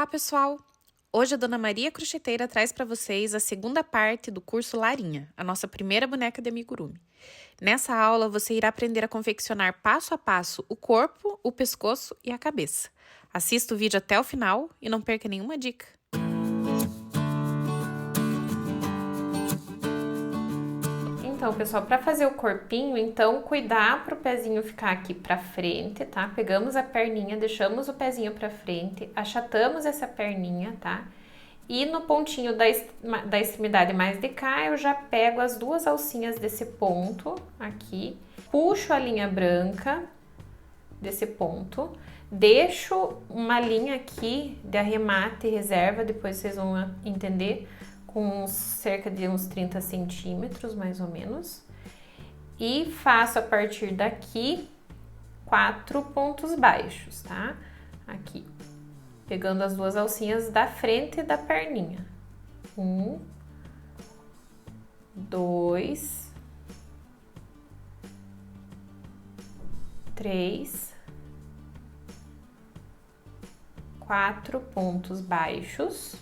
Olá, pessoal! Hoje a Dona Maria Crocheteira traz para vocês a segunda parte do curso Larinha, a nossa primeira boneca de amigurumi. Nessa aula, você irá aprender a confeccionar passo a passo o corpo, o pescoço e a cabeça. Assista o vídeo até o final e não perca nenhuma dica. Então, pessoal, para fazer o corpinho, cuidar para o pezinho ficar aqui para frente, tá? Pegamos a perninha, deixamos o pezinho para frente, achatamos essa perninha, tá? E no pontinho da extremidade mais de cá, eu já pego as duas alcinhas desse ponto aqui, puxo a linha branca desse ponto, deixo uma linha aqui de arremate e reserva, depois vocês vão entender, com cerca de uns 30 centímetros, mais ou menos. E faço a partir daqui 4 pontos baixos, tá? Aqui, pegando as duas alcinhas da frente da perninha. 1, 2, 3, 4 pontos baixos.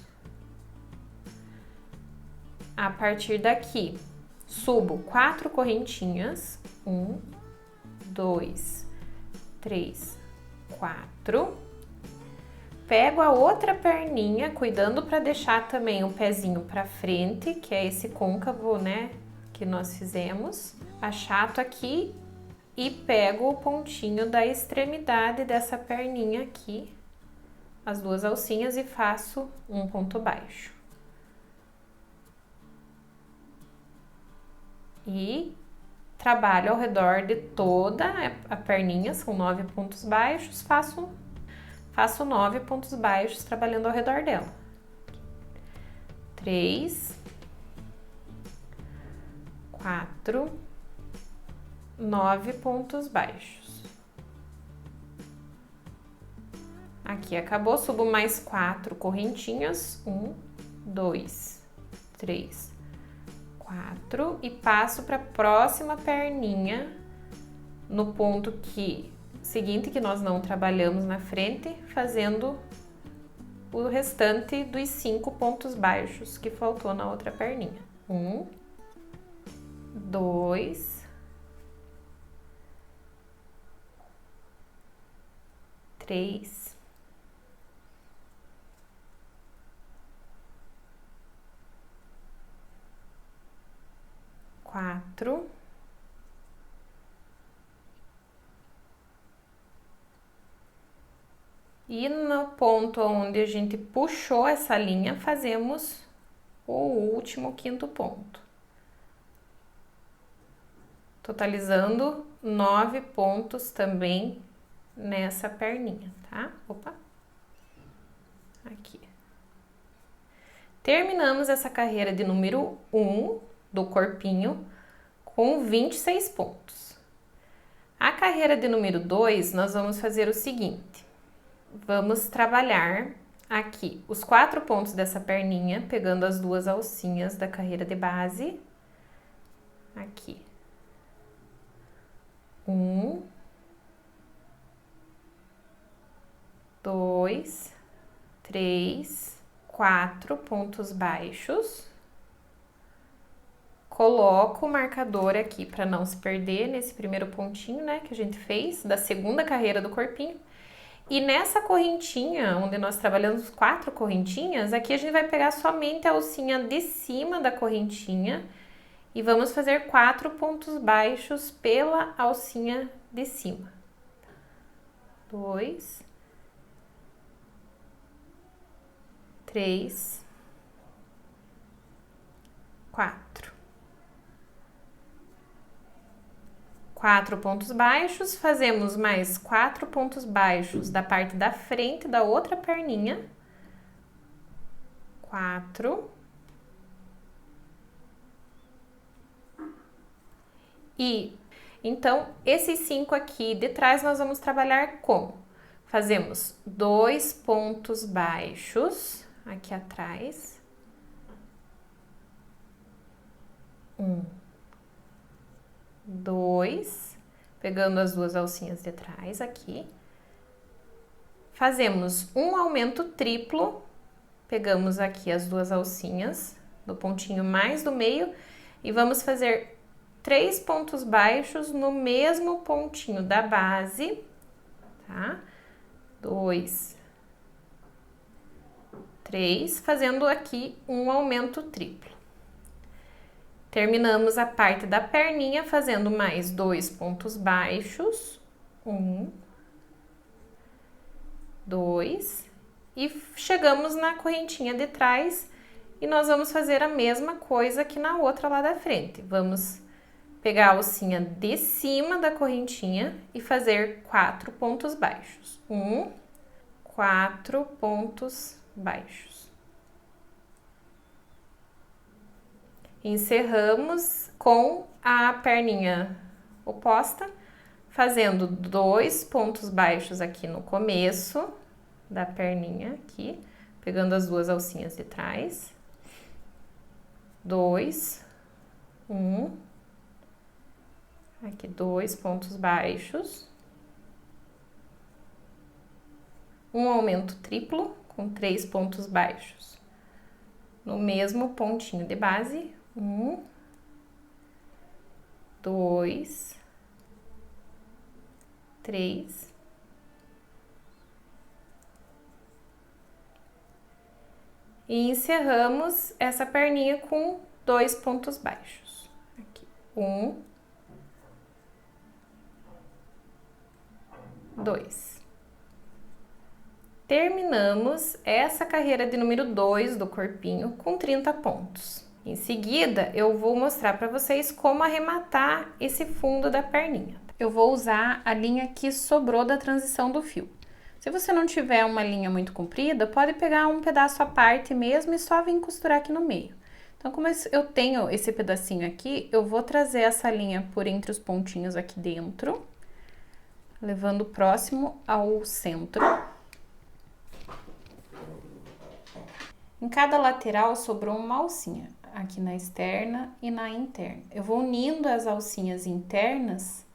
A partir daqui, subo 4 correntinhas, 1, 2, 3, 4. Pego a outra perninha, cuidando para deixar também o pezinho para frente, que é esse côncavo, né, que nós fizemos. Achato aqui e pego o pontinho da extremidade dessa perninha aqui, as duas alcinhas, e faço um ponto baixo. E trabalho ao redor de toda a perninha, são 9 pontos baixos, faço 9 pontos baixos trabalhando ao redor dela. 3, 4, 9 pontos baixos. Aqui acabou, subo mais 4 correntinhas, 1, 2, 3, 4, e passo para a próxima perninha no ponto seguinte que nós não trabalhamos na frente, fazendo o restante dos 5 pontos baixos que faltou na outra perninha. 1, 2, 3, 4, e no ponto onde a gente puxou essa linha, fazemos o último quinto ponto, totalizando 9 pontos também nessa perninha, tá? Opa! Aqui. Terminamos essa carreira de número 1 do corpinho com 26 pontos. A carreira de número 2, nós vamos fazer o seguinte: vamos trabalhar aqui os 4 pontos dessa perninha, pegando as duas alcinhas da carreira de base, aqui. 1, 2, 3, 4 pontos baixos. Coloco o marcador aqui para não se perder nesse primeiro pontinho, né, que a gente fez da segunda carreira do corpinho. E nessa correntinha, onde nós trabalhamos 4 correntinhas, aqui a gente vai pegar somente a alcinha de cima da correntinha e vamos fazer 4 pontos baixos pela alcinha de cima. 2, 3, 4. 4 pontos baixos, fazemos mais 4 pontos baixos da parte da frente da outra perninha. 4. E então, esses 5 aqui de trás nós vamos trabalhar como? Fazemos 2 pontos baixos aqui atrás. 1, 2, pegando as duas alcinhas de trás aqui, Fazemos um aumento triplo, pegamos aqui as duas alcinhas do pontinho mais do meio e vamos fazer 3 pontos baixos no mesmo pontinho da base, tá? 2, 3, fazendo aqui um aumento triplo. Terminamos a parte da perninha fazendo mais 2 pontos baixos, 1, 2, e chegamos na correntinha de trás e nós vamos fazer a mesma coisa que na outra lá da frente. Vamos pegar a alcinha de cima da correntinha e fazer 4 pontos baixos. 1, 4 pontos baixos. Encerramos com a perninha oposta, fazendo 2 pontos baixos aqui no começo da perninha aqui, pegando as duas alcinhas de trás. 2, 1, aqui 2 pontos baixos. Um aumento triplo com 3 pontos baixos. No mesmo pontinho de base, 1, 2, 3. E encerramos essa perninha com 2 pontos baixos. Aqui, 1, 2. Terminamos essa carreira de número 2 do corpinho com 30 pontos. Em seguida, eu vou mostrar para vocês como arrematar esse fundo da perninha. Eu vou usar a linha que sobrou da transição do fio. Se você não tiver uma linha muito comprida, pode pegar um pedaço à parte mesmo e só vir costurar aqui no meio. Então, como eu tenho esse pedacinho aqui, eu vou trazer essa linha por entre os pontinhos aqui dentro, levando próximo ao centro. Em cada lateral sobrou uma alcinha, aqui na externa e na interna. Eu vou unindo as alcinhas internas,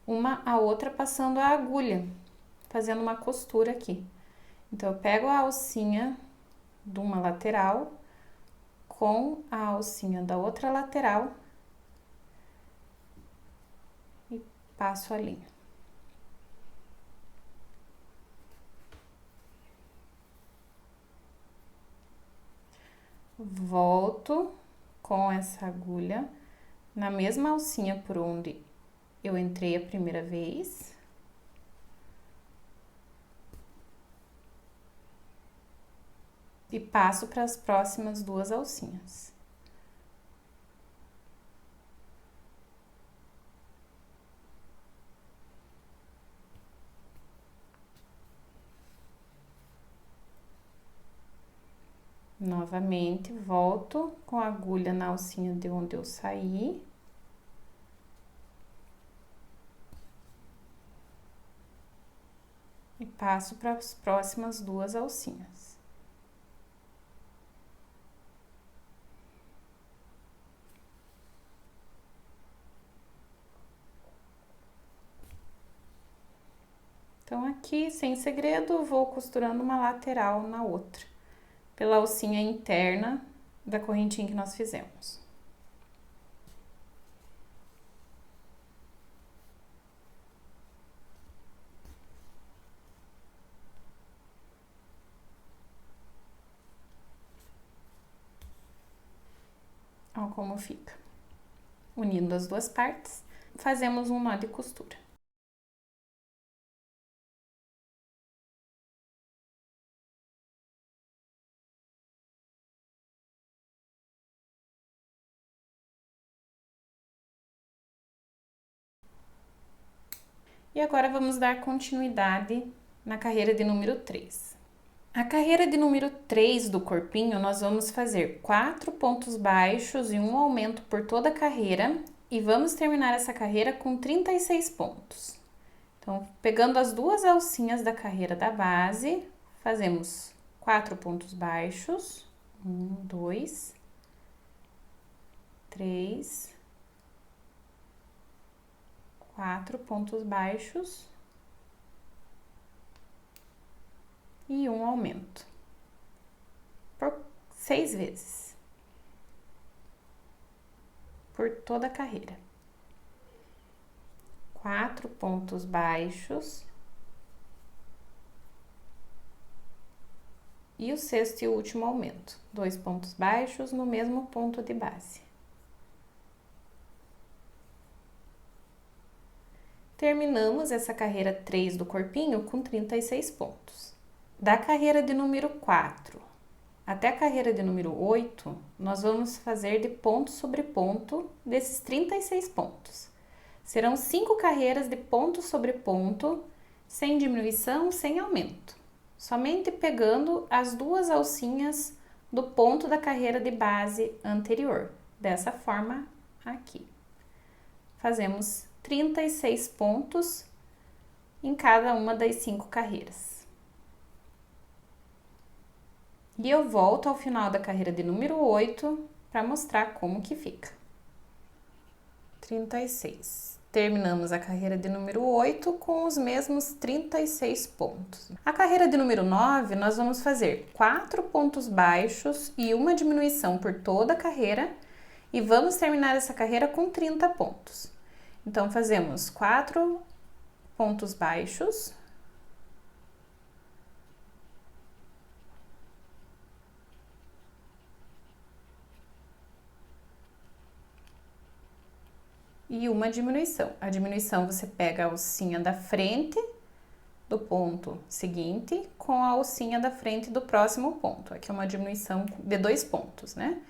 uma a outra, passando a agulha, fazendo uma costura aqui. Então, eu pego a alcinha de uma lateral com a alcinha da outra lateral e passo a linha. Volto com essa agulha na mesma alcinha por onde eu entrei a primeira vez. E passo para as próximas duas alcinhas. Novamente, volto com a agulha na alcinha de onde eu saí. E passo para as próximas duas alcinhas. Então, aqui, sem segredo, vou costurando uma lateral na outra, pela alcinha interna da correntinha que nós fizemos. Olha como fica. Unindo as duas partes, fazemos um nó de costura. E agora vamos dar continuidade na carreira de número 3. A carreira de número 3 do corpinho, nós vamos fazer 4 pontos baixos e um aumento por toda a carreira e vamos terminar essa carreira com 36 pontos. Então, pegando as duas alcinhas da carreira da base, fazemos 4 pontos baixos, 1, 2, 3, 4 pontos baixos e um aumento. Por 6 vezes. Por toda a carreira. 4 pontos baixos. E o sexto e último aumento. 2 pontos baixos no mesmo ponto de base. Terminamos essa carreira 3 do corpinho com 36 pontos. Da carreira de número 4 até a carreira de número 8, nós vamos fazer de ponto sobre ponto desses 36 pontos. Serão 5 carreiras de ponto sobre ponto, sem diminuição, sem aumento. Somente pegando as 2 alcinhas do ponto da carreira de base anterior. Dessa forma aqui. Fazemos 36 pontos em cada uma das 5 carreiras. E eu volto ao final da carreira de número 8 para mostrar como que fica. 36. Terminamos a carreira de número 8 com os mesmos 36 pontos. A carreira de número 9, nós vamos fazer 4 pontos baixos e uma diminuição por toda a carreira e vamos terminar essa carreira com 30 pontos. Então, fazemos 4 pontos baixos. E uma diminuição. A diminuição você pega a alcinha da frente do ponto seguinte com a alcinha da frente do próximo ponto. Aqui é uma diminuição de 2 pontos, né?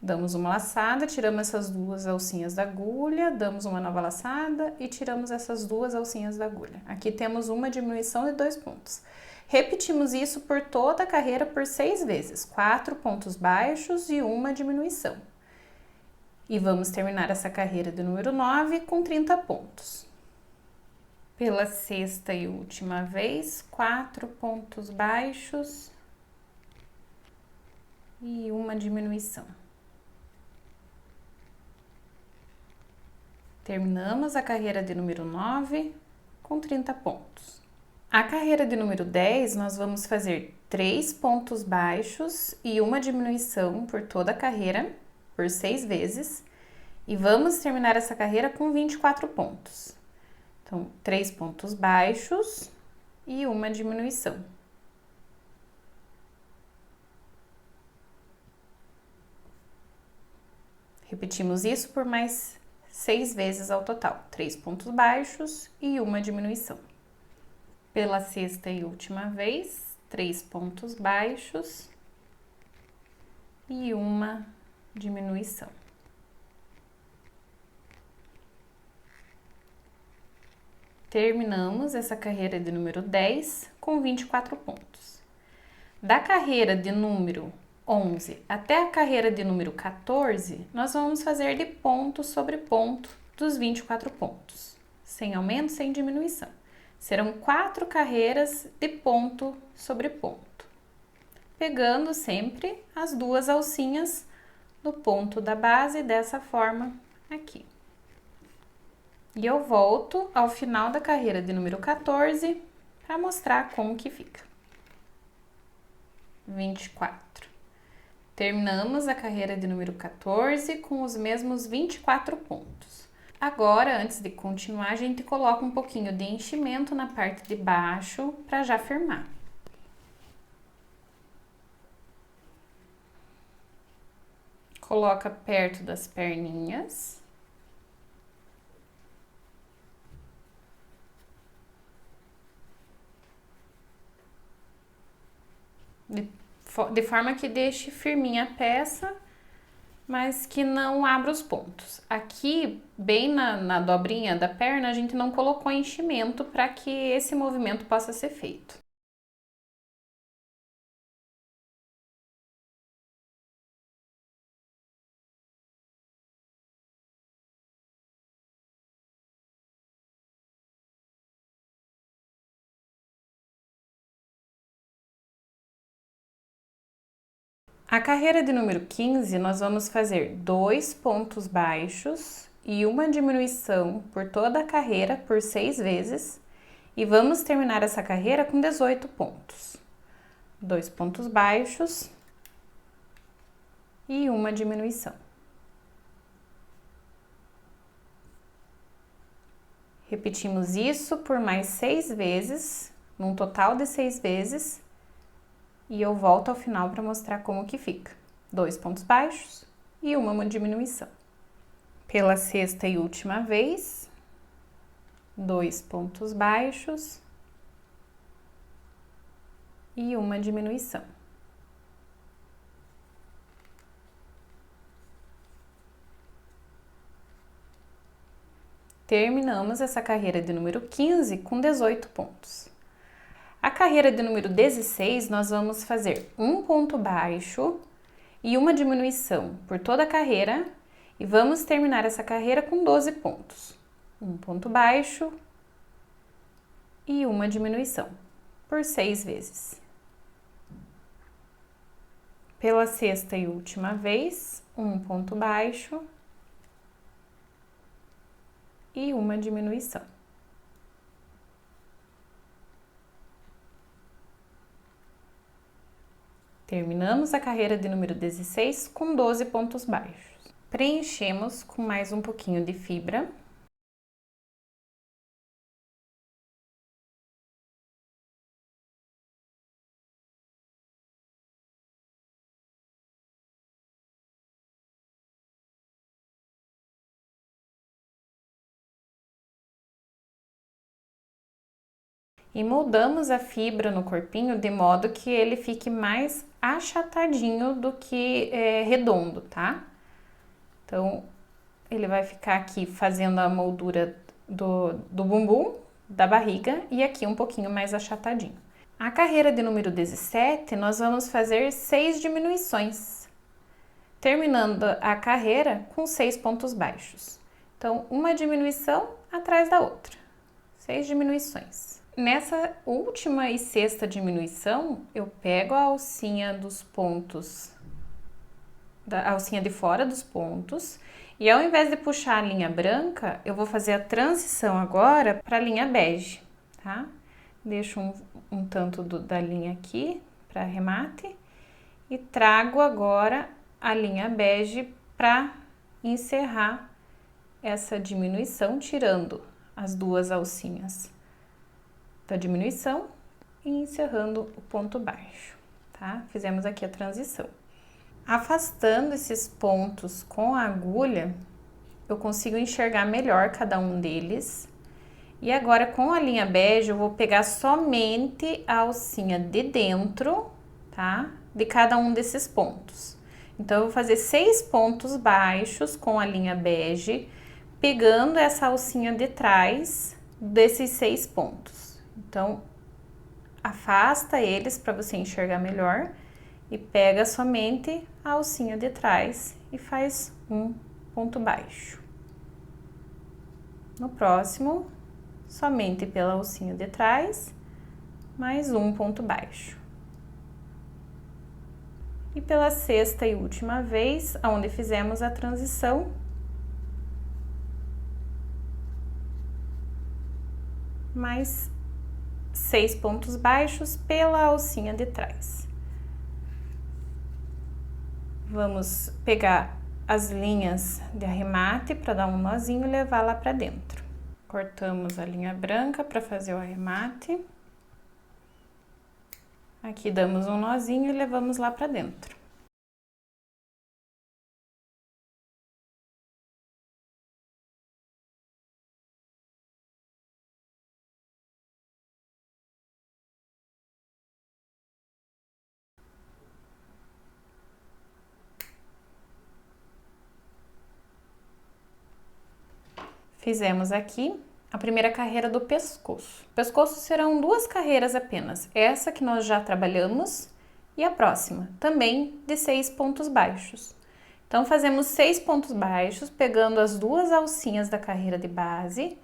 Damos uma laçada, tiramos essas 2 alcinhas da agulha, damos uma nova laçada e tiramos essas 2 alcinhas da agulha. Aqui temos uma diminuição de 2 pontos. Repetimos isso por toda a carreira por 6 vezes, 4 pontos baixos e uma diminuição. E vamos terminar essa carreira de número 9 com 30 pontos. Pela sexta e última vez, 4 pontos baixos e uma diminuição. Terminamos a carreira de número 9 com 30 pontos. A carreira de número 10, nós vamos fazer 3 pontos baixos e uma diminuição por toda a carreira, por 6 vezes, e vamos terminar essa carreira com 24 pontos. Então, 3 pontos baixos e uma diminuição. Repetimos isso por mais 6 vezes ao total, 3 pontos baixos e uma diminuição. Pela sexta e última vez, 3 pontos baixos e uma diminuição. Terminamos essa carreira de número 10 com 24 pontos. Da carreira de número 11 até a carreira de número 14, nós vamos fazer de ponto sobre ponto dos 24 pontos, sem aumento, sem diminuição. Serão 4 carreiras de ponto sobre ponto, pegando sempre as 2 alcinhas do ponto da base dessa forma aqui. E eu volto ao final da carreira de número 14 para mostrar como que fica. 24. Terminamos a carreira de número 14 com os mesmos 24 pontos. Agora, antes de continuar, a gente coloca um pouquinho de enchimento na parte de baixo para já firmar. Coloca perto das perninhas. De forma que deixe firminha a peça, mas que não abra os pontos. Aqui, bem na dobrinha da perna, a gente não colocou enchimento para que esse movimento possa ser feito. A carreira de número 15, nós vamos fazer 2 pontos baixos e uma diminuição por toda a carreira por 6 vezes e vamos terminar essa carreira com 18 pontos. 2 pontos baixos e uma diminuição. Repetimos isso por mais 6 vezes, num total de 6 vezes, e eu volto ao final para mostrar como que fica. 2 pontos baixos e uma diminuição. Pela sexta e última vez, 2 pontos baixos e uma diminuição. Terminamos essa carreira de número 15 com 18 pontos. A carreira de número 16, nós vamos fazer um ponto baixo e uma diminuição por toda a carreira e vamos terminar essa carreira com 12 pontos. Um ponto baixo e uma diminuição por 6 vezes. Pela sexta e última vez, um ponto baixo e uma diminuição. Terminamos a carreira de número 16 com 12 pontos baixos. Preenchemos com mais um pouquinho de fibra. E moldamos a fibra no corpinho de modo que ele fique mais achatadinho do que redondo, tá? Então, ele vai ficar aqui fazendo a moldura do bumbum, da barriga e aqui um pouquinho mais achatadinho. A carreira de número 17, nós vamos fazer 6 diminuições, terminando a carreira com 6 pontos baixos. Então, uma diminuição atrás da outra, 6 diminuições. Nessa última e sexta diminuição, eu pego a alcinha dos pontos, a alcinha de fora dos pontos, e ao invés de puxar a linha branca, eu vou fazer a transição agora para a linha bege, tá? Deixo um tanto da linha aqui para arremate e trago agora a linha bege para encerrar essa diminuição, tirando as duas alcinhas da diminuição e encerrando o ponto baixo, tá? Fizemos aqui a transição. Afastando esses pontos com a agulha, eu consigo enxergar melhor cada um deles. E agora, com a linha bege, eu vou pegar somente a alcinha de dentro, tá? De cada um desses pontos. Então, eu vou fazer 6 pontos baixos com a linha bege, pegando essa alcinha de trás desses 6 pontos. Então, afasta eles para você enxergar melhor e pega somente a alcinha de trás e faz um ponto baixo. No próximo, somente pela alcinha de trás, mais um ponto baixo. E pela sexta e última vez, onde fizemos a transição, mais 6 pontos baixos pela alcinha de trás. Vamos pegar as linhas de arremate para dar um nozinho e levar lá para dentro. Cortamos a linha branca para fazer o arremate. Aqui damos um nozinho e levamos lá para dentro. Fizemos aqui a primeira carreira do pescoço. O pescoço serão 2 carreiras apenas, essa que nós já trabalhamos e a próxima, também de 6 pontos baixos. Então, fazemos 6 pontos baixos, pegando as 2 alcinhas da carreira de base.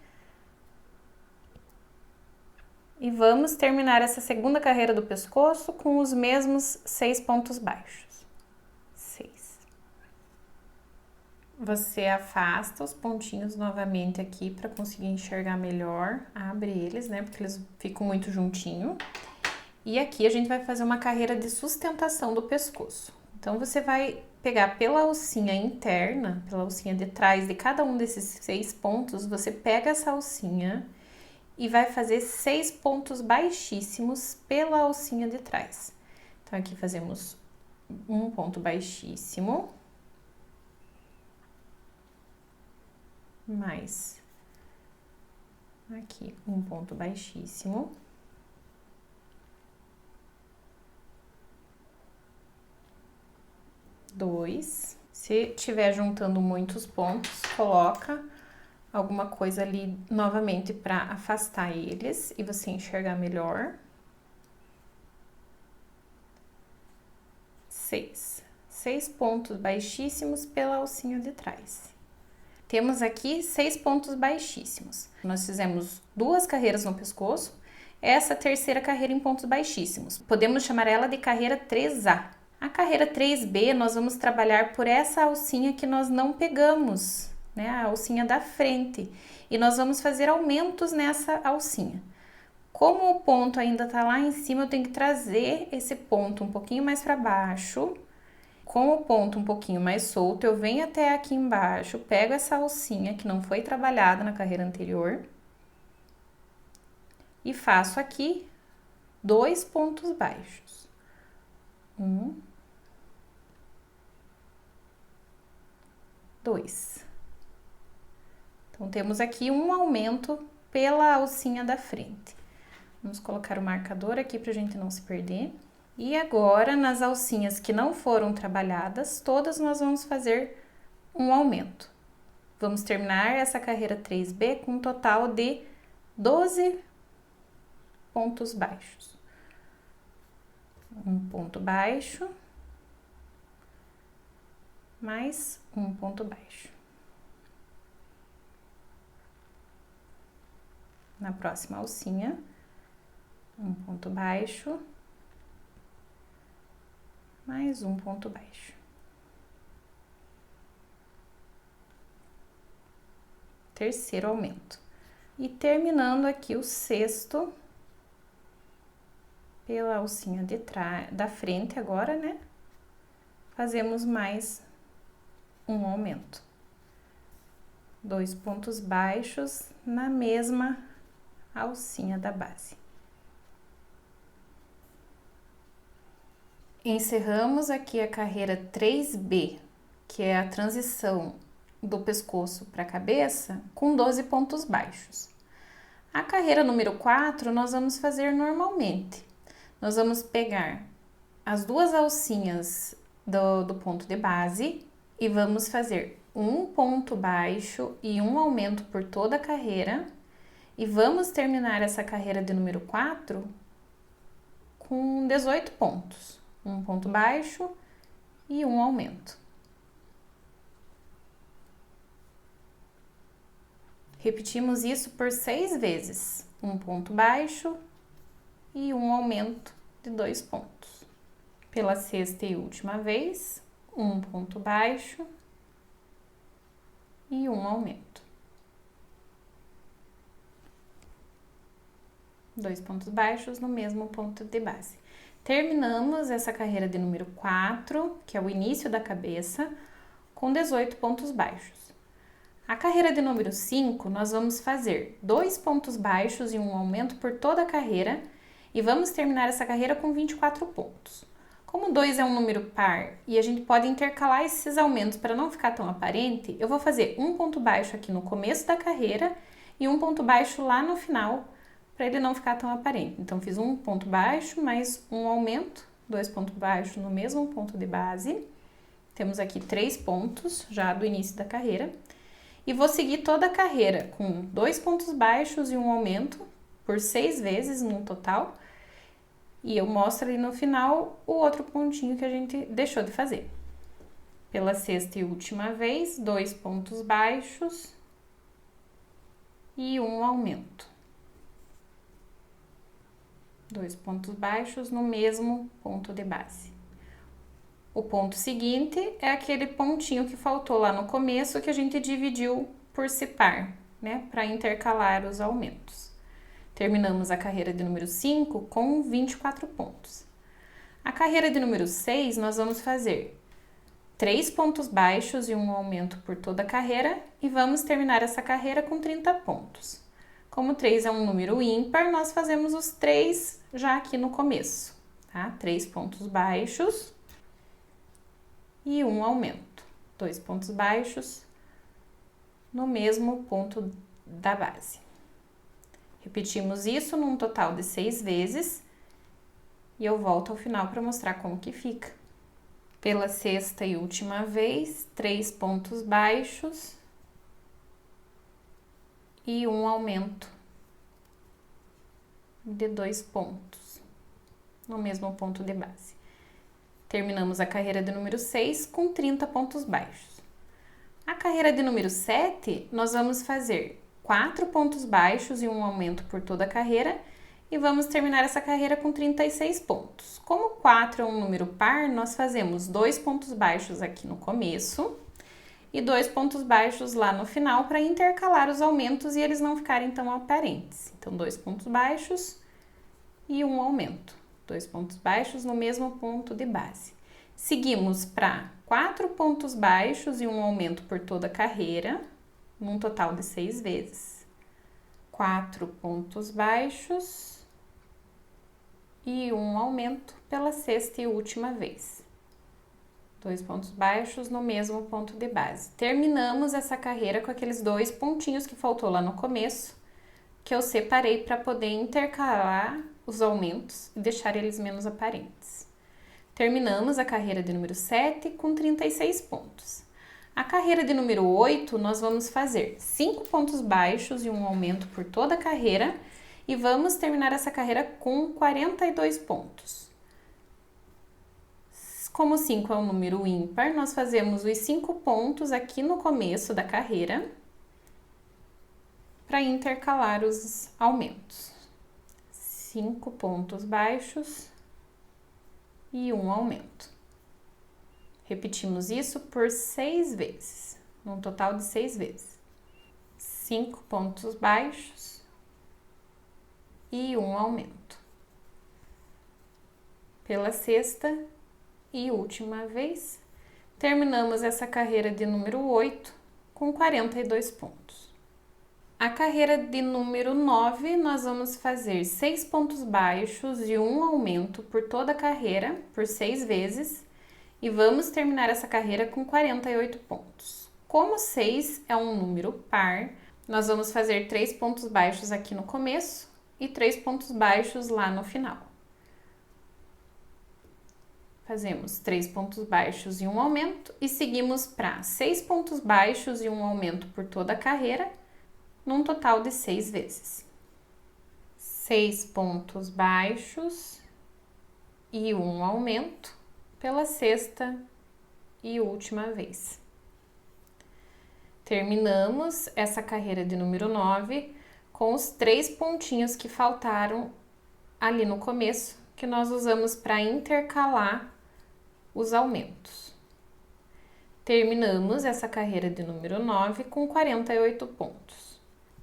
E vamos terminar essa segunda carreira do pescoço com os mesmos 6 pontos baixos. 6. Você afasta os pontinhos novamente aqui para conseguir enxergar melhor. Abre eles, né? Porque eles ficam muito juntinho. E aqui a gente vai fazer uma carreira de sustentação do pescoço. Então, você vai pegar pela alcinha interna, pela alcinha de trás de cada um desses 6 pontos, você pega essa alcinha e vai fazer 6 pontos baixíssimos pela alcinha de trás. Então, aqui fazemos um ponto baixíssimo, mais aqui um ponto baixíssimo, dois. Se tiver juntando muitos pontos, coloca alguma coisa ali novamente para afastar eles e você enxergar melhor. 6. 6 pontos baixíssimos pela alcinha de trás. Temos aqui 6 pontos baixíssimos. Nós fizemos 2 carreiras no pescoço, essa terceira carreira em pontos baixíssimos. Podemos chamar ela de carreira 3A. A carreira 3B, nós vamos trabalhar por essa alcinha que nós não pegamos, né? A alcinha da frente. E nós vamos fazer aumentos nessa alcinha. Como o ponto ainda tá lá em cima, eu tenho que trazer esse ponto um pouquinho mais para baixo. Com o ponto um pouquinho mais solto, eu venho até aqui embaixo, pego essa alcinha que não foi trabalhada na carreira anterior e faço aqui 2 pontos baixos. 1, 2. Então, temos aqui um aumento pela alcinha da frente. Vamos colocar o marcador aqui pra gente não se perder. E agora, nas alcinhas que não foram trabalhadas, todas nós vamos fazer um aumento. Vamos terminar essa carreira 3B com um total de 12 pontos baixos. Um ponto baixo, mais um ponto baixo. Na próxima alcinha, um ponto baixo, mais um ponto baixo. Terceiro aumento. E terminando aqui o 6º, pela alcinha de trás, da frente agora, né? Fazemos mais um aumento. 2 pontos baixos na mesma alcinha da base. Encerramos aqui a carreira 3B, que é a transição do pescoço para a cabeça, com 12 pontos baixos. A carreira número 4 nós vamos fazer normalmente. Nós vamos pegar as 2 alcinhas do ponto de base e vamos fazer um ponto baixo e um aumento por toda a carreira. E vamos terminar essa carreira de número 4 com 18 pontos. Um ponto baixo e um aumento. Repetimos isso por 6 vezes. Um ponto baixo e um aumento de 2 pontos. Pela 6ª e última vez, um ponto baixo e um aumento. 2 pontos baixos no mesmo ponto de base. Terminamos essa carreira de número 4, que é o início da cabeça, com 18 pontos baixos. A carreira de número 5, nós vamos fazer 2 pontos baixos e um aumento por toda a carreira e vamos terminar essa carreira com 24 pontos. Como 2 é um número par e a gente pode intercalar esses aumentos para não ficar tão aparente, eu vou fazer um ponto baixo aqui no começo da carreira e um ponto baixo lá no final, para ele não ficar tão aparente. Então, fiz um ponto baixo, mais um aumento, 2 pontos baixos no mesmo ponto de base. Temos aqui 3 pontos já do início da carreira. E vou seguir toda a carreira com 2 pontos baixos e um aumento, por 6 vezes no total. E eu mostro ali no final o outro pontinho que a gente deixou de fazer. Pela 6ª e última vez, 2 pontos baixos e um aumento. 2 pontos baixos no mesmo ponto de base. O ponto seguinte é aquele pontinho que faltou lá no começo que a gente dividiu por se par, né, para intercalar os aumentos. Terminamos a carreira de número 5 com 24 pontos. A carreira de número 6, nós vamos fazer 3 pontos baixos e um aumento por toda a carreira e vamos terminar essa carreira com 30 pontos. Como 3 é um número ímpar, nós fazemos os 3 já aqui no começo, tá? 3 pontos baixos e um aumento. 2 pontos baixos no mesmo ponto da base. Repetimos isso num total de 6 vezes e eu volto ao final para mostrar como que fica. Pela sexta e última vez, 3 pontos baixos e um aumento de 2 pontos no mesmo ponto de base. Terminamos a carreira de número 6 com 30 pontos baixos. A carreira de número 7, nós vamos fazer 4 pontos baixos e um aumento por toda a carreira e vamos terminar essa carreira com 36 pontos. Como 4 é um número par, nós fazemos 2 pontos baixos aqui no começo e 2 pontos baixos lá no final para intercalar os aumentos e eles não ficarem tão aparentes. Então, 2 pontos baixos e um aumento. 2 pontos baixos no mesmo ponto de base. Seguimos para 4 pontos baixos e um aumento por toda a carreira, num total de 6 vezes. 4 pontos baixos e um aumento pela sexta e última vez. 2 pontos baixos no mesmo ponto de base. Terminamos essa carreira com aqueles 2 pontinhos que faltou lá no começo, que eu separei para poder intercalar os aumentos e deixar eles menos aparentes. Terminamos a carreira de número 7 com 36 pontos. A carreira de número 8, nós vamos fazer 5 pontos baixos e um aumento por toda a carreira e vamos terminar essa carreira com 42 pontos. Como 5 é um número ímpar, nós fazemos os 5 pontos aqui no começo da carreira para intercalar os aumentos. 5 pontos baixos e um aumento. Repetimos isso por 6 vezes, num total de 6 vezes. 5 pontos baixos e um aumento. Pela sexta e última vez, terminamos essa carreira de número 8 com 42 pontos. A carreira de número 9, nós vamos fazer 6 pontos baixos e um aumento por toda a carreira, por 6 vezes, e vamos terminar essa carreira com 48 pontos. Como 6 é um número par, nós vamos fazer 3 pontos baixos aqui no começo e 3 pontos baixos lá no final. Fazemos 3 pontos baixos e um aumento e seguimos para 6 pontos baixos e um aumento por toda a carreira, num total de 6 vezes. 6 pontos baixos e um aumento pela sexta e última vez. Terminamos essa carreira de número 9 com os 3 pontinhos que faltaram ali no começo, que nós usamos para intercalar os aumentos. Terminamos essa carreira de número 9 com 48 pontos.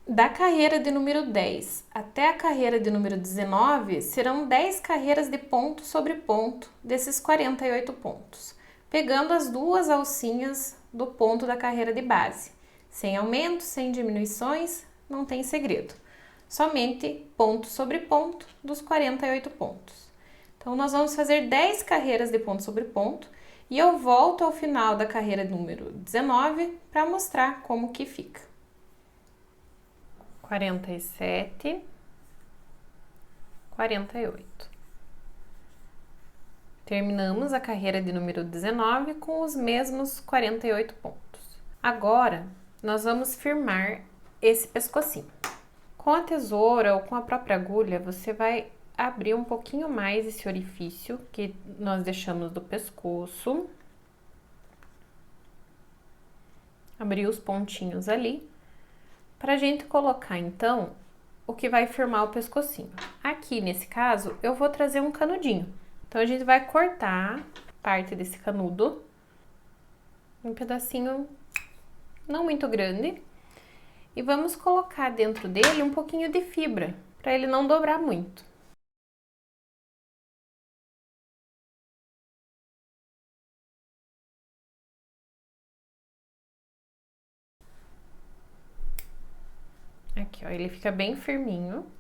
Da carreira de número 10 até a carreira de número 19, serão 10 carreiras de ponto sobre ponto desses 48 pontos, pegando as 2 alcinhas do ponto da carreira de base. Sem aumento, sem diminuições, não tem segredo. Somente ponto sobre ponto dos 48 pontos. Então, nós vamos fazer 10 carreiras de ponto sobre ponto e eu volto ao final da carreira número 19 para mostrar como que fica. 47, 48. Terminamos a carreira de número 19 com os mesmos 48 pontos. Agora, nós vamos firmar esse pescocinho. Com a tesoura ou com a própria agulha, você vai abrir um pouquinho mais esse orifício que nós deixamos do pescoço. Abrir os pontinhos ali. Pra gente colocar, então, o que vai firmar o pescocinho. Aqui, nesse caso, eu vou trazer um canudinho. Então, a gente vai cortar parte desse canudo, um pedacinho não muito grande, e vamos colocar dentro dele um pouquinho de fibra, para ele não dobrar muito. Aqui, ó, ele fica bem firminho.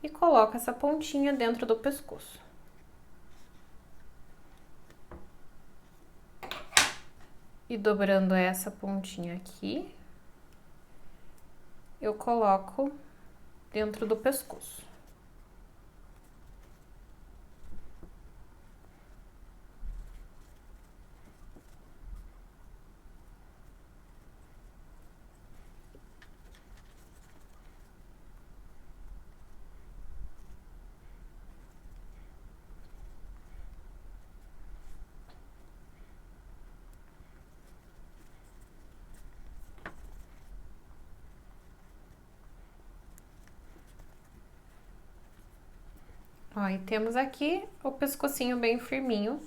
E coloca essa pontinha dentro do pescoço. E dobrando essa pontinha aqui, eu coloco dentro do pescoço. Ó, e temos aqui o pescocinho bem firminho,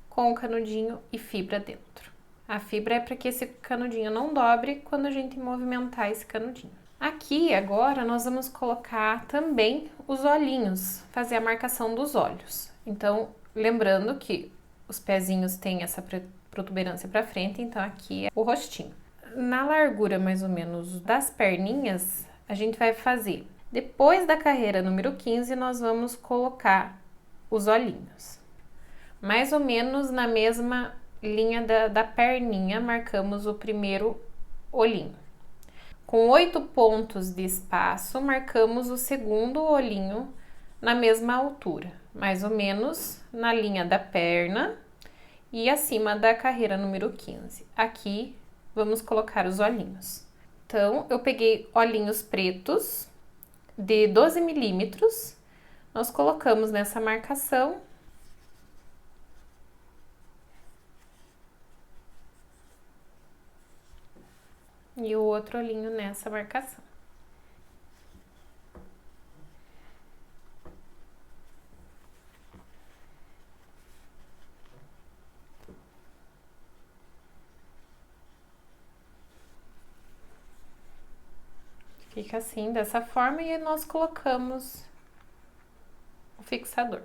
com o canudinho e fibra dentro. A fibra é para que esse canudinho não dobre quando a gente movimentar esse canudinho. Aqui, agora, nós vamos colocar também os olhinhos, fazer a marcação dos olhos. Então, lembrando que os pezinhos têm essa protuberância para frente, então aqui é o rostinho. Na largura, mais ou menos, das perninhas, a gente vai fazer. Depois da carreira número 15, nós vamos colocar os olhinhos. Mais ou menos na mesma linha da perninha, marcamos o primeiro olhinho. Com 8 pontos de espaço, marcamos o segundo olhinho na mesma altura, mais ou menos na linha da perna e acima da carreira número 15. Aqui, vamos colocar os olhinhos. Então, eu peguei olhinhos pretos de 12 milímetros, nós colocamos nessa marcação. E o outro olhinho nessa marcação. Fica assim, dessa forma, e nós colocamos o fixador.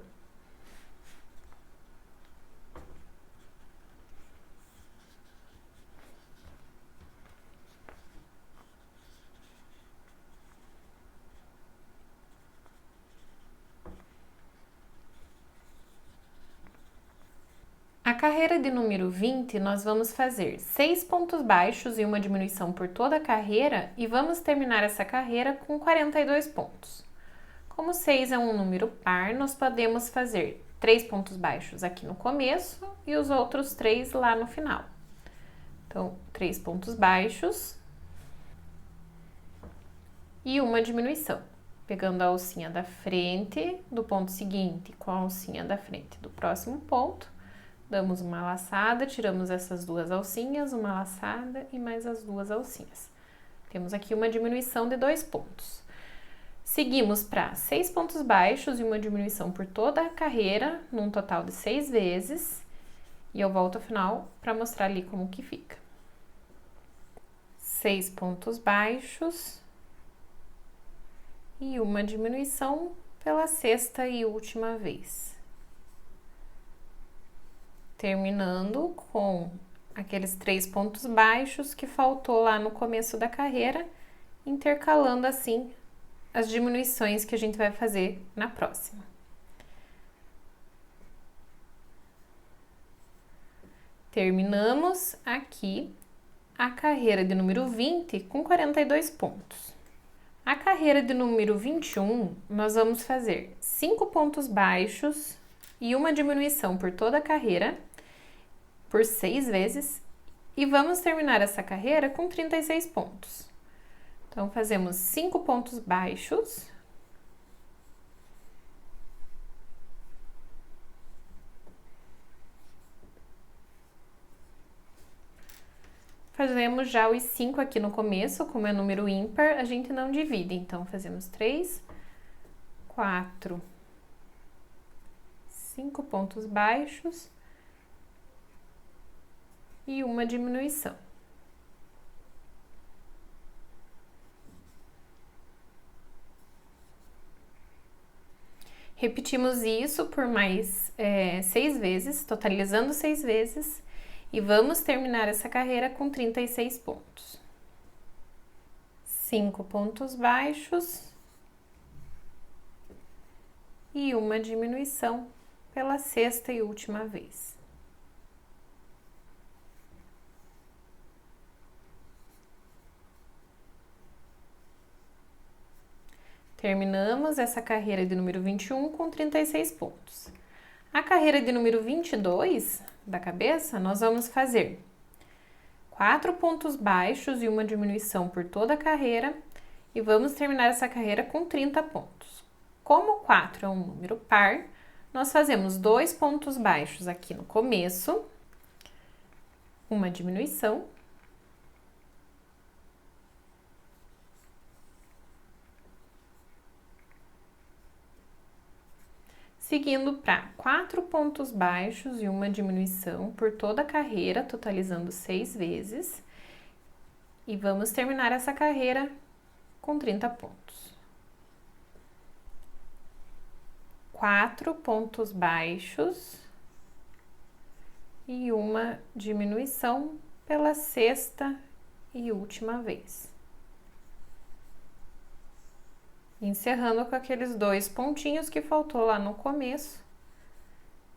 A carreira de número 20, nós vamos fazer 6 pontos baixos e uma diminuição por toda a carreira e vamos terminar essa carreira com 42 pontos. Como 6 é um número par, nós podemos fazer 3 pontos baixos aqui no começo e os outros 3 lá no final. Então, 3 pontos baixos e uma diminuição. Pegando a alcinha da frente do ponto seguinte com a alcinha da frente do próximo ponto, damos uma laçada, tiramos essas duas alcinhas, uma laçada e mais as duas alcinhas. Temos aqui uma diminuição de 2 pontos. Seguimos para 6 pontos baixos e uma diminuição por toda a carreira, num total de 6 vezes. E eu volto ao final para mostrar ali como que fica. 6 pontos baixos e uma diminuição pela sexta e última vez. Terminando com aqueles 3 pontos baixos que faltou lá no começo da carreira, intercalando assim as diminuições que a gente vai fazer na próxima. Terminamos aqui a carreira de número 20 com 42 pontos. A carreira de número 21, nós vamos fazer 5 pontos baixos e uma diminuição por toda a carreira, por 6 vezes, e vamos terminar essa carreira com 36 pontos. Então, fazemos 5 pontos baixos. Fazemos já os 5 aqui no começo, como é número ímpar, a gente não divide. Então, fazemos 3, 4, 5 pontos baixos e uma diminuição. Repetimos isso por mais 6 vezes, totalizando 6 vezes, e vamos terminar essa carreira com 36 pontos. 5 pontos baixos e uma diminuição pela sexta e última vez. Terminamos essa carreira de número 21 com 36 pontos. A carreira de número 22 da cabeça, nós vamos fazer 4 pontos baixos e uma diminuição por toda a carreira e vamos terminar essa carreira com 30 pontos. Como 4 é um número par, nós fazemos 2 pontos baixos aqui no começo, uma diminuição, seguindo para 4 pontos baixos e uma diminuição por toda a carreira, totalizando 6 vezes. E vamos terminar essa carreira com 30 pontos. 4 pontos baixos e uma diminuição pela sexta e última vez. Encerrando com aqueles 2 pontinhos que faltou lá no começo,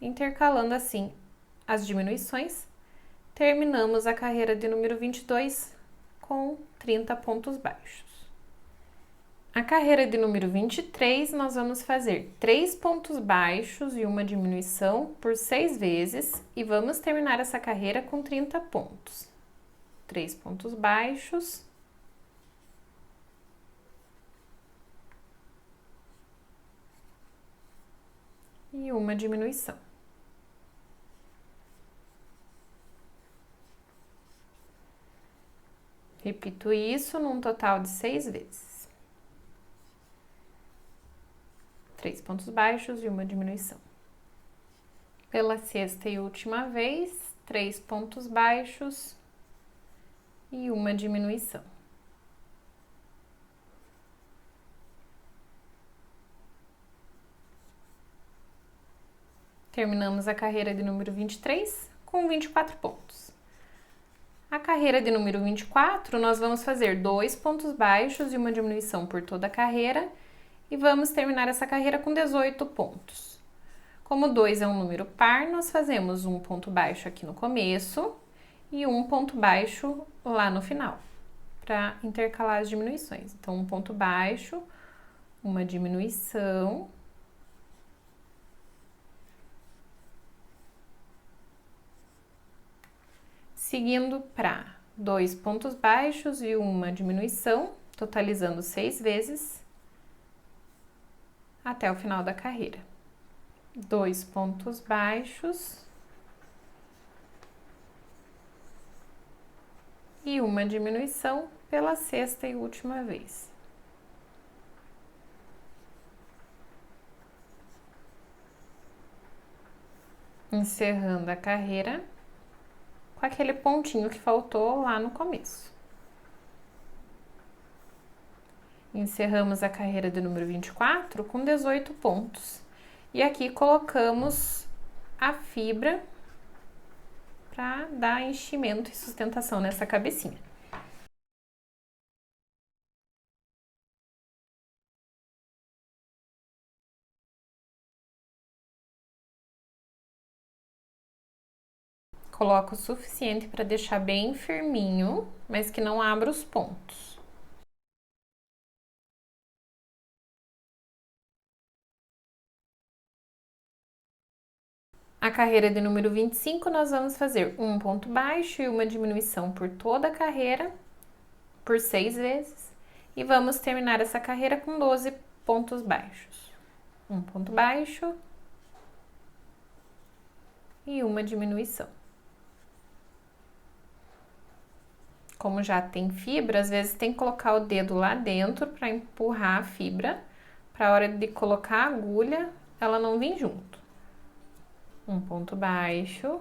intercalando assim as diminuições, terminamos a carreira de número 22 com 30 pontos baixos. A carreira de número 23, nós vamos fazer 3 pontos baixos e uma diminuição por 6 vezes e vamos terminar essa carreira com 30 pontos. 3 pontos baixos e uma diminuição. Repito isso num total de 6 vezes. 3 pontos baixos e uma diminuição. Pela sexta e última vez, 3 pontos baixos e uma diminuição. Terminamos a carreira de número 23 com 24 pontos. A carreira de número 24, nós vamos fazer 2 pontos baixos e uma diminuição por toda a carreira e vamos terminar essa carreira com 18 pontos. Como 2 é um número par, nós fazemos um ponto baixo aqui no começo e um ponto baixo lá no final, para intercalar as diminuições. Então, um ponto baixo, uma diminuição, seguindo para 2 pontos baixos e uma diminuição, totalizando 6 vezes até o final da carreira. 2 pontos baixos e uma diminuição pela sexta e última vez. Encerrando a carreira com aquele pontinho que faltou lá no começo. Encerramos a carreira de número 24 com 18 pontos. E aqui colocamos a fibra para dar enchimento e sustentação nessa cabecinha. Coloco o suficiente para deixar bem firminho, mas que não abra os pontos. A carreira de número 25, nós vamos fazer um ponto baixo e uma diminuição por toda a carreira, por 6 vezes, e vamos terminar essa carreira com 12 pontos baixos. Um ponto baixo e uma diminuição. Como já tem fibra, às vezes tem que colocar o dedo lá dentro para empurrar a fibra, para a hora de colocar a agulha, ela não vir junto. Um ponto baixo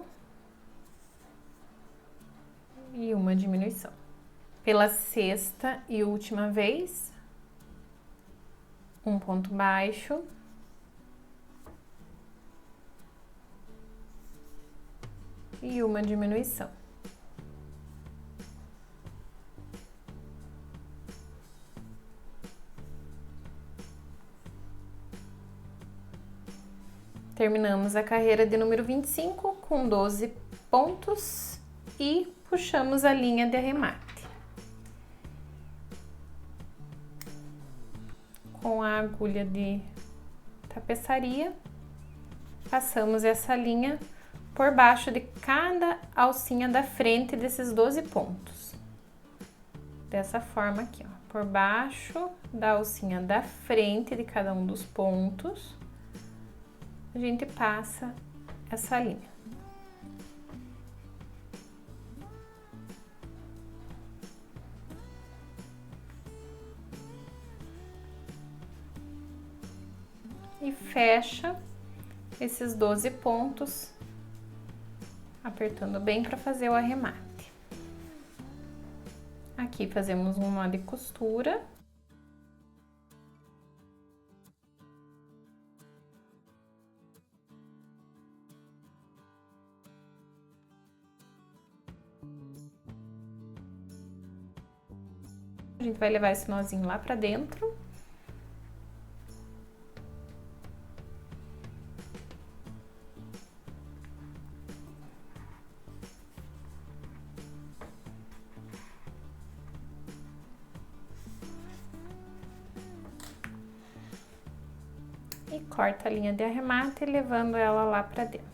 e uma diminuição. Pela sexta e última vez, um ponto baixo e uma diminuição. Terminamos a carreira de número 25 com 12 pontos e puxamos a linha de arremate. Com a agulha de tapeçaria, passamos essa linha por baixo de cada alcinha da frente desses 12 pontos. Dessa forma aqui, ó, por baixo da alcinha da frente de cada um dos pontos, a gente passa essa linha. E fecha esses 12 pontos, apertando bem para fazer o arremate. Aqui fazemos um nó de costura. A gente vai levar esse nozinho lá pra dentro. E corta a linha de arremate, levando ela lá pra dentro.